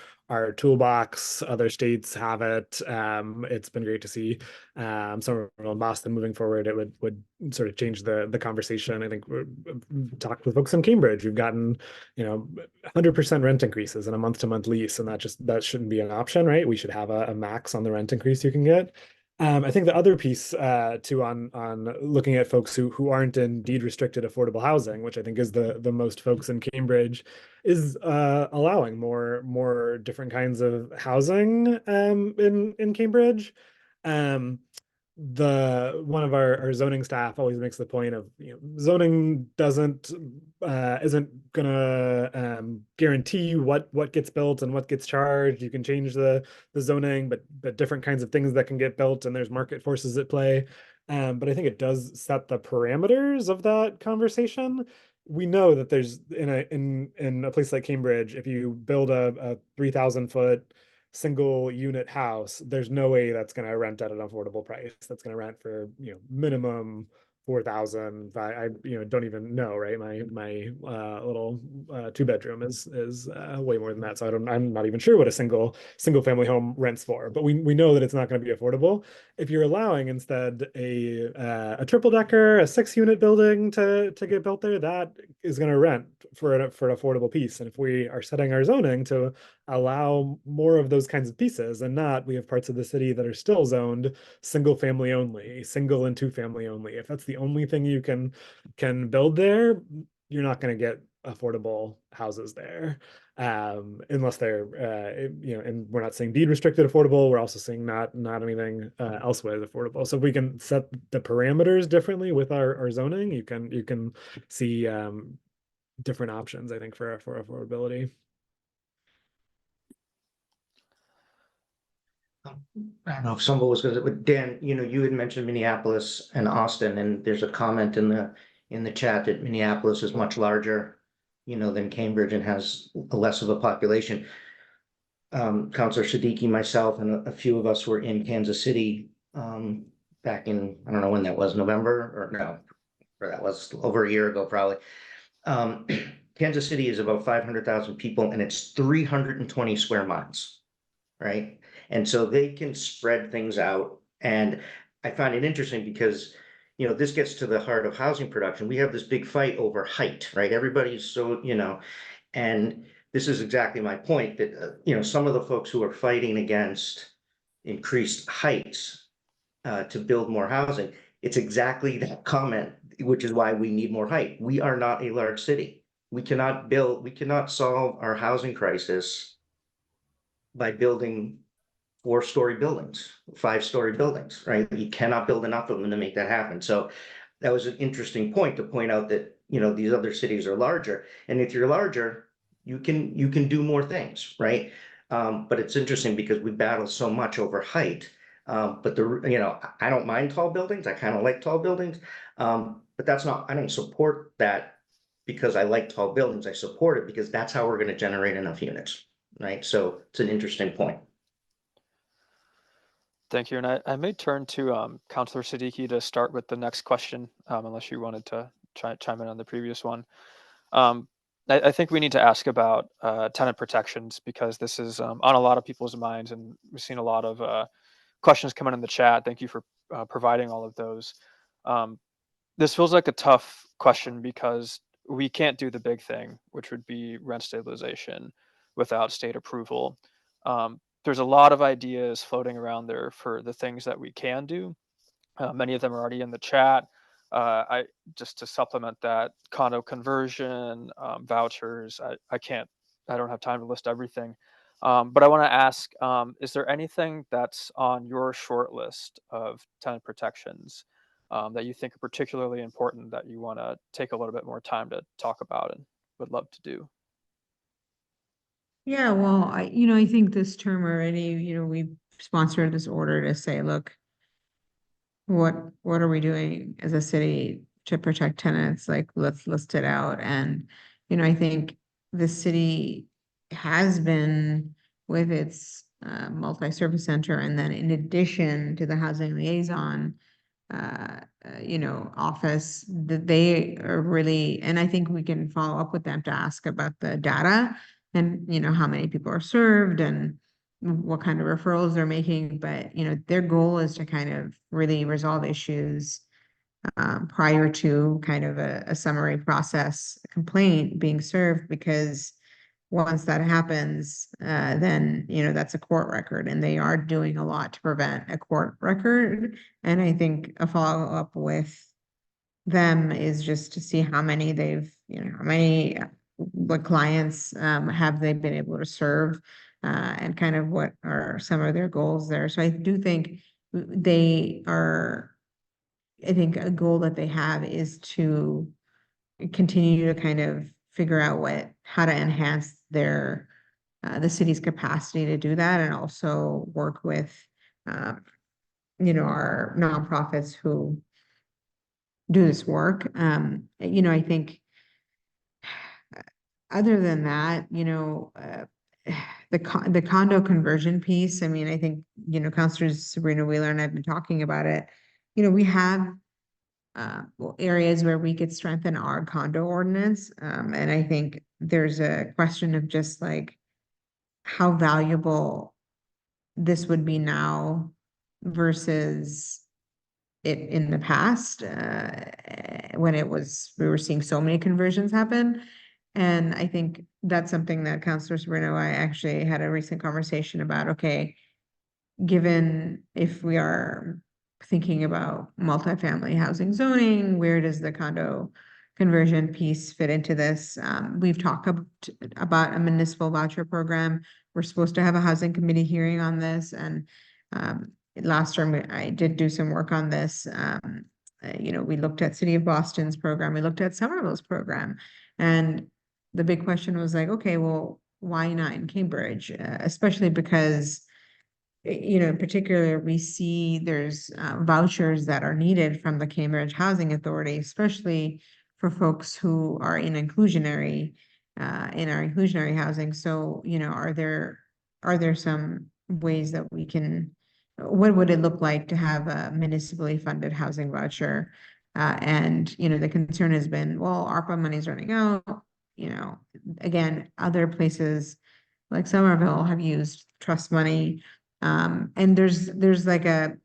toolbox. Other states have it. It's been great to see some in Boston moving forward. It would sort of change the conversation. I think we've talked with folks in Cambridge. We've gotten 100% rent increases in a month-to-month lease, and that shouldn't be an option, right? We should have a max on the rent increase you can get. I think the other piece too on looking at folks who aren't in deed restricted affordable housing, which I think is the most folks in Cambridge, is allowing more different kinds of housing in Cambridge. One of our zoning staff always makes the point of zoning isn't gonna guarantee what gets built and what gets charged. You can change the zoning, but different kinds of things that can get built, and there's market forces at play. But I think it does set the parameters of that conversation. We know that there's in a place like Cambridge, if you build a 3,000-foot single unit house, there's no way that's going to rent at an affordable price. That's going to rent for minimum 4,000. I don't even know, right? My little 2-bedroom is way more than that. So I'm not even sure what a single family home rents for. But we know that it's not going to be affordable. If you're allowing instead a triple decker, a 6-unit building to get built there, that is going to rent for an affordable piece. And if we are setting our zoning to allow more of those kinds of pieces, and not, we have parts of the city that are still zoned single family only, single and 2-family only. If that's the only thing you can build there, you're not going to get affordable houses there. unless they're, and we're not saying deed restricted affordable. We're also saying not anything elsewise affordable. So if we can set the parameters differently with our zoning, you can see different options, I think, for affordability. I don't know if Sumbul was gonna, but Dan, you had mentioned Minneapolis and Austin, and there's a comment in the chat that Minneapolis is much larger, than Cambridge and has less of a population. Councillor Siddiqui, myself, and a few of us were in Kansas City back in, I don't know when that was, November, or no, or that was over a year ago, probably. Kansas City is about 500,000 people, and it's 320 square miles, right? And so they can spread things out. And I find it interesting because, this gets to the heart of housing production. We have this big fight over height, right? Everybody's so, and this is exactly my point that, some of the folks who are fighting against increased heights to build more housing, it's exactly that comment, which is why we need more height. We are not a large city. We cannot solve our housing crisis by building 4-story buildings, 5-story buildings, right? You cannot build enough of them to make that happen. So that was an interesting point to point out that, these other cities are larger. And if you're larger, you can do more things, right? But it's interesting because we battle so much over height. But I don't mind tall buildings. I kind of like tall buildings. But I don't support that because I like tall buildings. I support it because that's how we're going to generate enough units, right? So it's an interesting point. Thank you. And I may turn to Councillor Siddiqui to start with the next question, unless you wanted to chime in on the previous one. I think we need to ask about tenant protections because this is on a lot of people's minds, and we've seen a lot of questions come in the chat. Thank you for providing all of those. This feels like a tough question because we can't do the big thing, which would be rent stabilization without state approval. There's a lot of ideas floating around there for the things that we can do. Many of them are already in the chat. I just to supplement that, condo conversion, vouchers. I don't have time to list everything. But I want to ask, is there anything that's on your short list of tenant protections that you think are particularly important that you want to take a little bit more time to talk about and would love to do? Yeah, well, I think this term already, we sponsored this order to say, look, what are we doing as a city to protect tenants? Like, let's list it out. And, I think the city has been with its multi-service center, and then in addition to the housing liaison, office, that they are really, and I think we can follow up with them to ask about the data and, how many people are served and what kind of referrals they're making. But, their goal is to kind of really resolve issues prior to kind of a summary process complaint being served, because once that happens, then, that's a court record, and they are doing a lot to prevent a court record. And I think a follow-up with them is just to see how many what clients have they been able to serve, and kind of what are some of their goals there. So I do think I think a goal that they have is to continue to kind of figure out how to enhance the city's capacity to do that, and also work with, our nonprofits who do this work. I think other than that, the condo conversion piece, I mean, I think, Councillors Sobrinho-Wheeler and I've been talking about it. We have areas where we could strengthen our condo ordinance. And I think there's a question of just like how valuable this would be now versus it in the past, when we were seeing so many conversions happen. And I think that's something that Councillor Sabrino, I actually had a recent conversation about. Okay, given if we are thinking about multifamily housing zoning, where does the condo conversion piece fit into this. We've talked about a municipal voucher program. We're supposed to have a housing committee hearing on this, and last term I did do some work on this. We looked at City of Boston's program, we looked at Somerville's program, and the big question was like, okay, well, why not in Cambridge? Especially because, in particular, we see there's vouchers that are needed from the Cambridge Housing Authority, especially for folks who are in our inclusionary housing. So, are there some ways that we can, what would it look like to have a municipally funded housing voucher? And, the concern has been, well, ARPA money's running out. Again, other places like Somerville have used trust money. And there's like a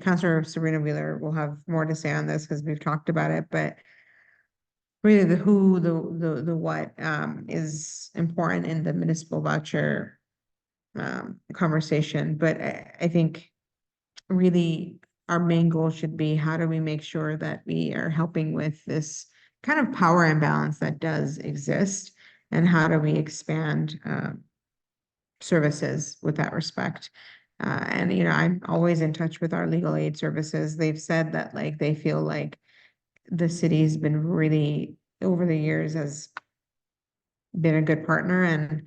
Councillor Sobrinho-Wheeler will have more to say on this because we've talked about it, but really the who, the what is important in the municipal voucher conversation. But I think really our main goal should be, how do we make sure that we are helping with this kind of power imbalance that does exist, and how do we expand services with that respect? And I'm always in touch with our legal aid services. They've said that like they feel like the city's been really, over the years, has been a good partner, and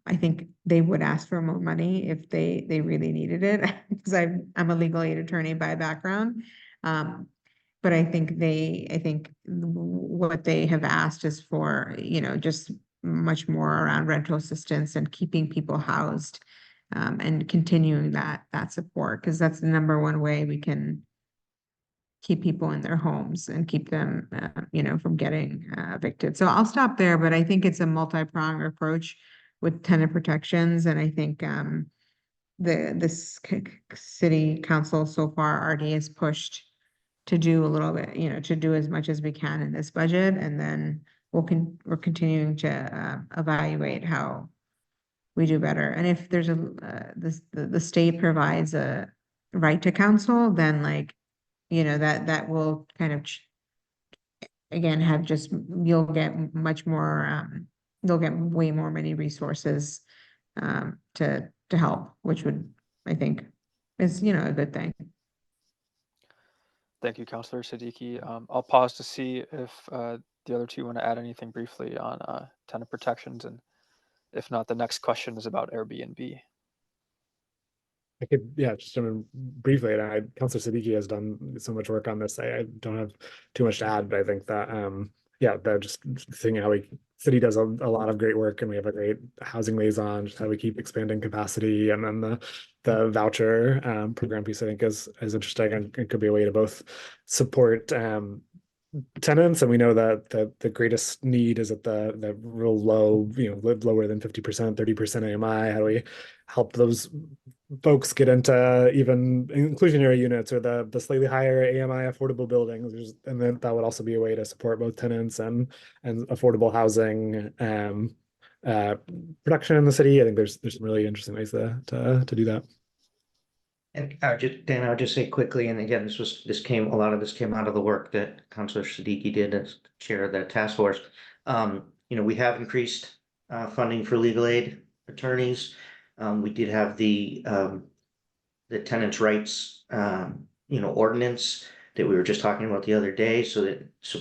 I think they would ask for more money if they really needed it, because I'm a legal aid attorney by background. But I think what they have asked is for, just much more around rental assistance and keeping people housed, and continuing that support, because that's the number one way we can keep people in their homes and keep them, from getting evicted. So I'll stop there, but I think it's a multi-pronged approach with tenant protections, and I think this city council so far already has pushed to do a little bit, to do as much as we can in this budget, and then we're continuing to evaluate how we do better. And if there's the state provides a right to counsel, then that will kind of again have just, you'll get much more, they'll get way more many resources to help, which would, I think, is a good thing. Thank you, Councillor Siddiqui. I'll pause to see if the other two want to add anything briefly on tenant protections, and if not, the next question is about Airbnb. I could, just briefly, Councillor Siddiqui has done so much work on this. I don't have too much to add, but I think that, that just seeing how city does a lot of great work, and we have a great housing liaison, just how we keep expanding capacity, and then the voucher program piece, I think is interesting, and it could be a way to both support tenants, and we know that the greatest need is at the real low, lower than 50%, 30% AMI. How do we help those folks get into even inclusionary units or the slightly higher AMI affordable buildings? And then that would also be a way to support both tenants and affordable housing production in the city. I think there's some really interesting ways to do that. And I'll just say quickly, and again, a lot of this came out of the work that Councillor Siddiqui did as chair of the task force. We have increased funding for legal aid attorneys. We did have the tenants' rights, ordinance that we were just talking about the other day. So it's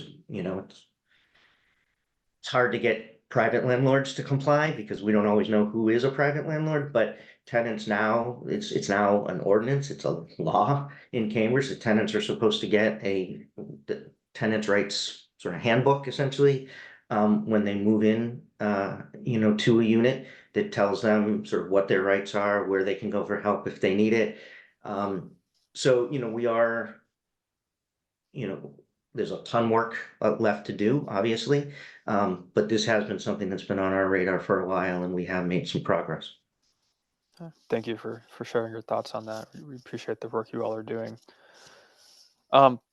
hard to get private landlords to comply because we don't always know who is a private landlord, but tenants now, it's now an ordinance, it's a law in Cambridge that tenants are supposed to get the tenants' rights sort of handbook, essentially, when they move in, to a unit that tells them sort of what their rights are, where they can go for help if they need it. So, we are, there's a ton work left to do, obviously, but this has been something that's been on our radar for a while, and we have made some progress. Thank you for sharing your thoughts on that. We appreciate the work you all are doing.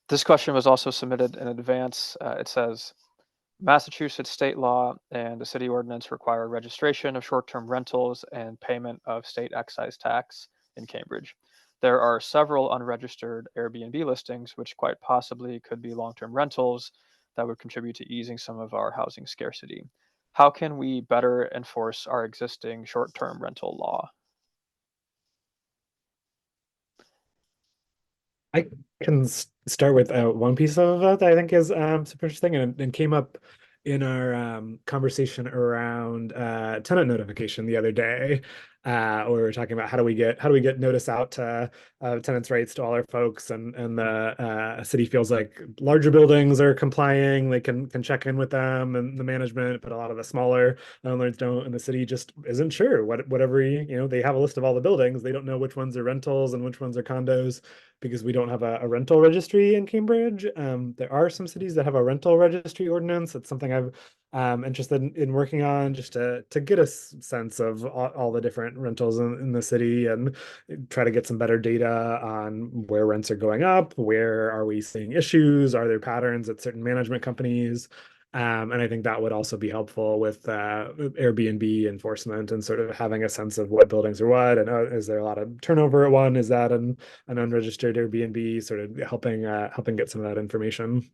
This question was also submitted in advance. It says, Massachusetts state law and the city ordinance require registration of short-term rentals and payment of state excise tax in Cambridge. There are several unregistered Airbnb listings, which quite possibly could be long-term rentals that would contribute to easing some of our housing scarcity. How can we better enforce our existing short-term rental law? I can start with one piece of that I think is super interesting and came up in our conversation around tenant notification the other day. Where we were talking about how do we get notice out to tenants' rights to all our folks, and the city feels like larger buildings are complying, they can check in with them and the management, but a lot of the smaller landlords don't, and the city just isn't sure whatever they have a list of all the buildings, they don't know which ones are rentals and which ones are condos, because we don't have a rental registry in Cambridge. There are some cities that have a rental registry ordinance. It's something I've interested in working on, just to get a sense of all the different rentals in the city, and try to get some better data on where rents are going up, where are we seeing issues, are there patterns at certain management companies. And I think that would also be helpful with Airbnb enforcement, and sort of having a sense of what buildings are what, and is there a lot of turnover at one? Is that an unregistered Airbnb? Sort of helping get some of that information.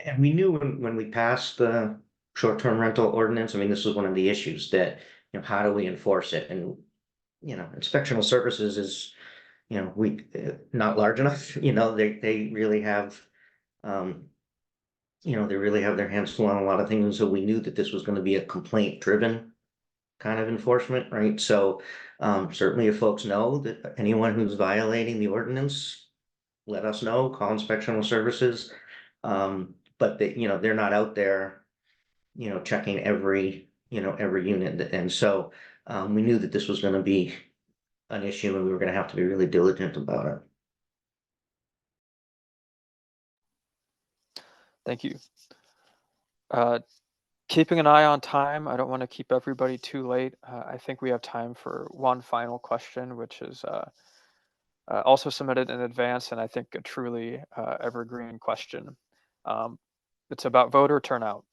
And we knew when we passed the short-term rental ordinance, I mean, this was one of the issues that, how do we enforce it? And, inspectional services is, we not large enough, they really have, they really have their hands full on a lot of things. And so we knew that this was going to be a complaint-driven kind of enforcement, right? So certainly if folks know that anyone who's violating the ordinance, let us know, call inspectional services. But they're not out there, checking every unit. And so we knew that this was going to be an issue, and we were going to have to be really diligent about it. Thank you. Keeping an eye on time, I don't want to keep everybody too late. I think we have time for one final question, which is also submitted in advance, and I think a truly evergreen question. It's about voter turnout.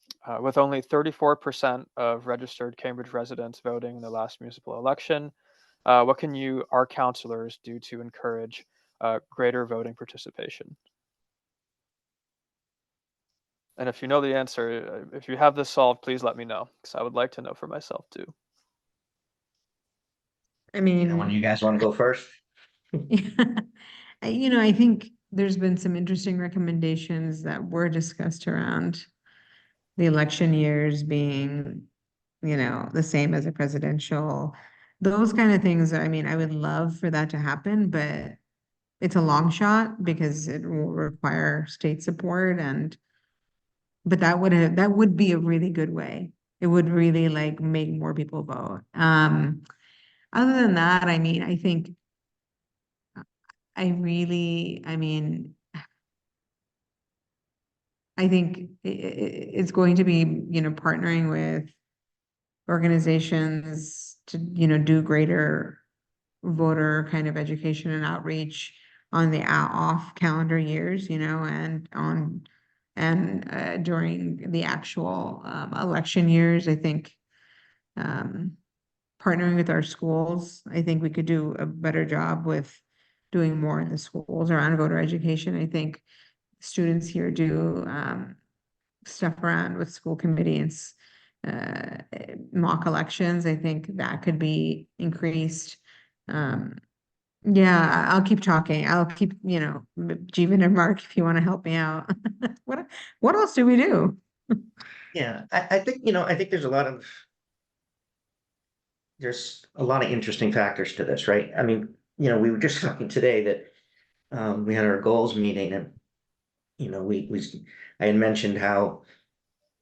With only 34% of registered Cambridge residents voting in the last municipal election, what can our councillors do to encourage greater voting participation? And if you know the answer, if you have this solved, please let me know, because I would like to know for myself too. I mean, When you guys want to go first? I think there's been some interesting recommendations that were discussed around the election years being, the same as a presidential, those kind of things. I mean, I would love for that to happen, but it's a long shot because it will require state support, but that would be a really good way. It would really like make more people vote. Other than that, I mean, I think I think it's going to be, partnering with organizations to, do greater voter kind of education and outreach on the off calendar years, and during the actual election years. I think partnering with our schools, I think we could do a better job with doing more in the schools around voter education. I think students here do stuff around with school committees, mock elections. I think that could be increased. Yeah, I'll keep talking. I'll keep, Jivan and Mark, if you want to help me out. What else do we do? Yeah, I think, there's a lot of interesting factors to this, right? I mean, we were just talking today that we had our goals meeting, and I had mentioned how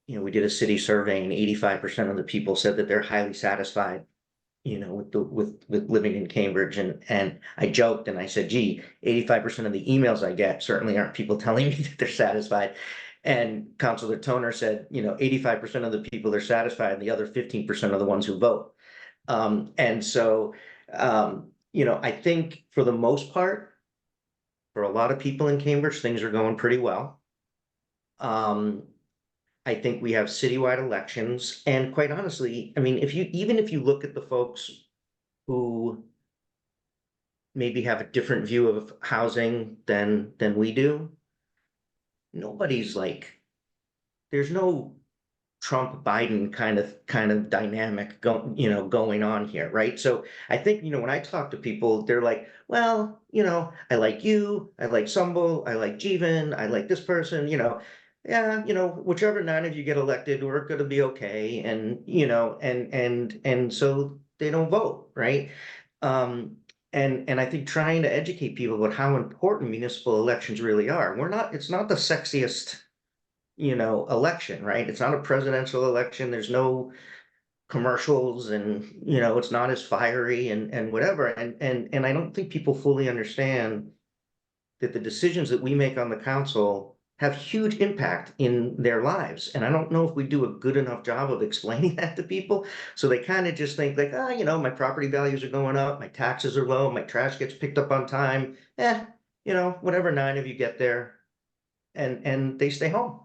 we did a city survey, and 85% of the people said that they're highly satisfied, with living in Cambridge, and I joked and I said, gee, 85% of the emails I get certainly aren't people telling me that they're satisfied. And Councillor Toner said, 85% of the people are satisfied, and the other 15% are the ones who vote. And so, I think for the most part, for a lot of people in Cambridge, things are going pretty well. I think we have citywide elections, and quite honestly, I mean, even if you look at the folks who maybe have a different view of housing than we do, nobody's like, there's no Trump Biden kind of dynamic going on here, right? So I think, when I talk to people, they're like, well, I like you, I like Sumbul, I like Jivan, I like this person, yeah, whichever 9 of you get elected, we're gonna be okay. And and so they don't vote, right? And I think trying to educate people about how important municipal elections really are. It's not the sexiest election, right? It's not a presidential election. There's no commercials, and it's not as fiery and whatever. And I don't think people fully understand that the decisions that we make on the council have huge impact in their lives. And I don't know if we do a good enough job of explaining that to people. So they kind of just think like, my property values are going up, my taxes are low, my trash gets picked up on time. Whatever 9 of you get there, and they stay home.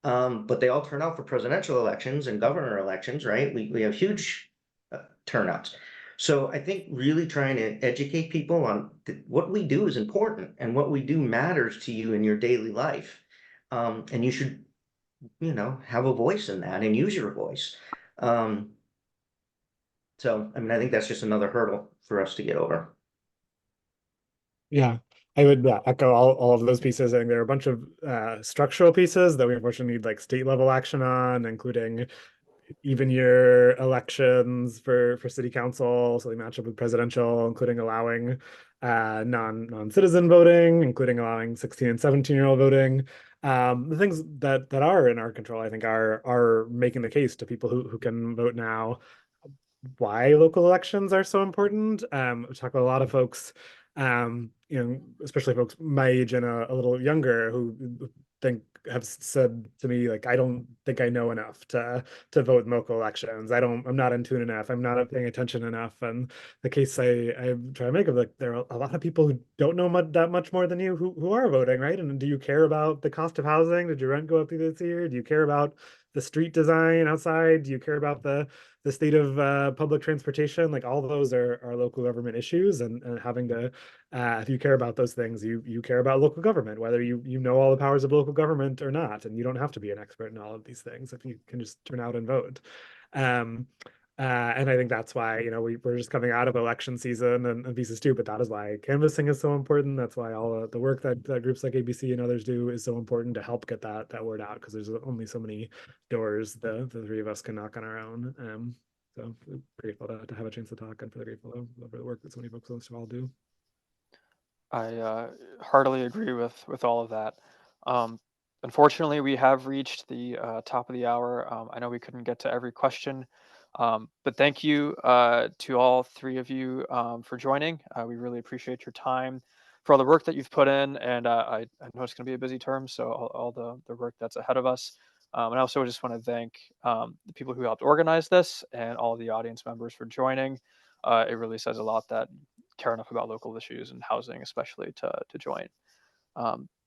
But they all turn out for presidential elections and governor elections, right? We have huge turnouts. So I think really trying to educate people on what we do is important and what we do matters to you in your daily life. And you should, have a voice in that and use your voice. So, I mean, I think that's just another hurdle for us to get over. Yeah, I would echo all of those pieces. I think there are a bunch of structural pieces that we unfortunately need like state level action on, including even year elections for city council, so they match up with presidential, including allowing non-citizen voting, including allowing 16 and 17-year-old voting. The things that are in our control, I think, are making the case to people who can vote now why local elections are so important. We talk with a lot of folks, especially folks my age and a little younger, who have said to me, like, I don't think I know enough to vote in local elections. I'm not in tune enough. I'm not paying attention enough. And the case I try to make of, like, there are a lot of people who don't know that much more than you who are voting, right? And do you care about the cost of housing? Did your rent go up this year? Do you care about the street design outside? Do you care about the state of public transportation? Like, all those are local government issues, and having to, if you care about those things, you care about local government, whether you know all the powers of local government or not. And you don't have to be an expert in all of these things if you can just turn out and vote. And I think that's why, we're just coming out of election season and pieces too, but that is why canvassing is so important. That's why all the work that groups like ABC and others do is so important to help get that word out, because there's only so many doors the 3 of us can knock on our own. So we're grateful to have a chance to talk, and for the grateful for the work that so many folks on this all do. I heartily agree with all of that. Unfortunately, we have reached the top of the hour. I know we couldn't get to every question, but thank you to all 3 of you for joining. We really appreciate your time, for all the work that you've put in, and I know it's going to be a busy term, so all the work that's ahead of us. And I also just want to thank the people who helped organize this and all the audience members for joining. It really says a lot that care enough about local issues and housing, especially to join.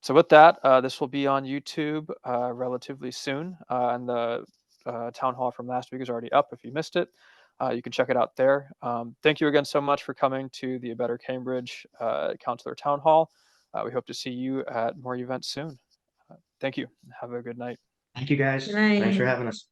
So with that, this will be on YouTube relatively soon, and the town hall from last week is already up. If you missed it, you can check it out there. Thank you again so much for coming to the A Better Cambridge Councillor Town Hall. We hope to see you at more events soon. Thank you. Have a good night. Thank you, guys. Good night. Thanks for having us.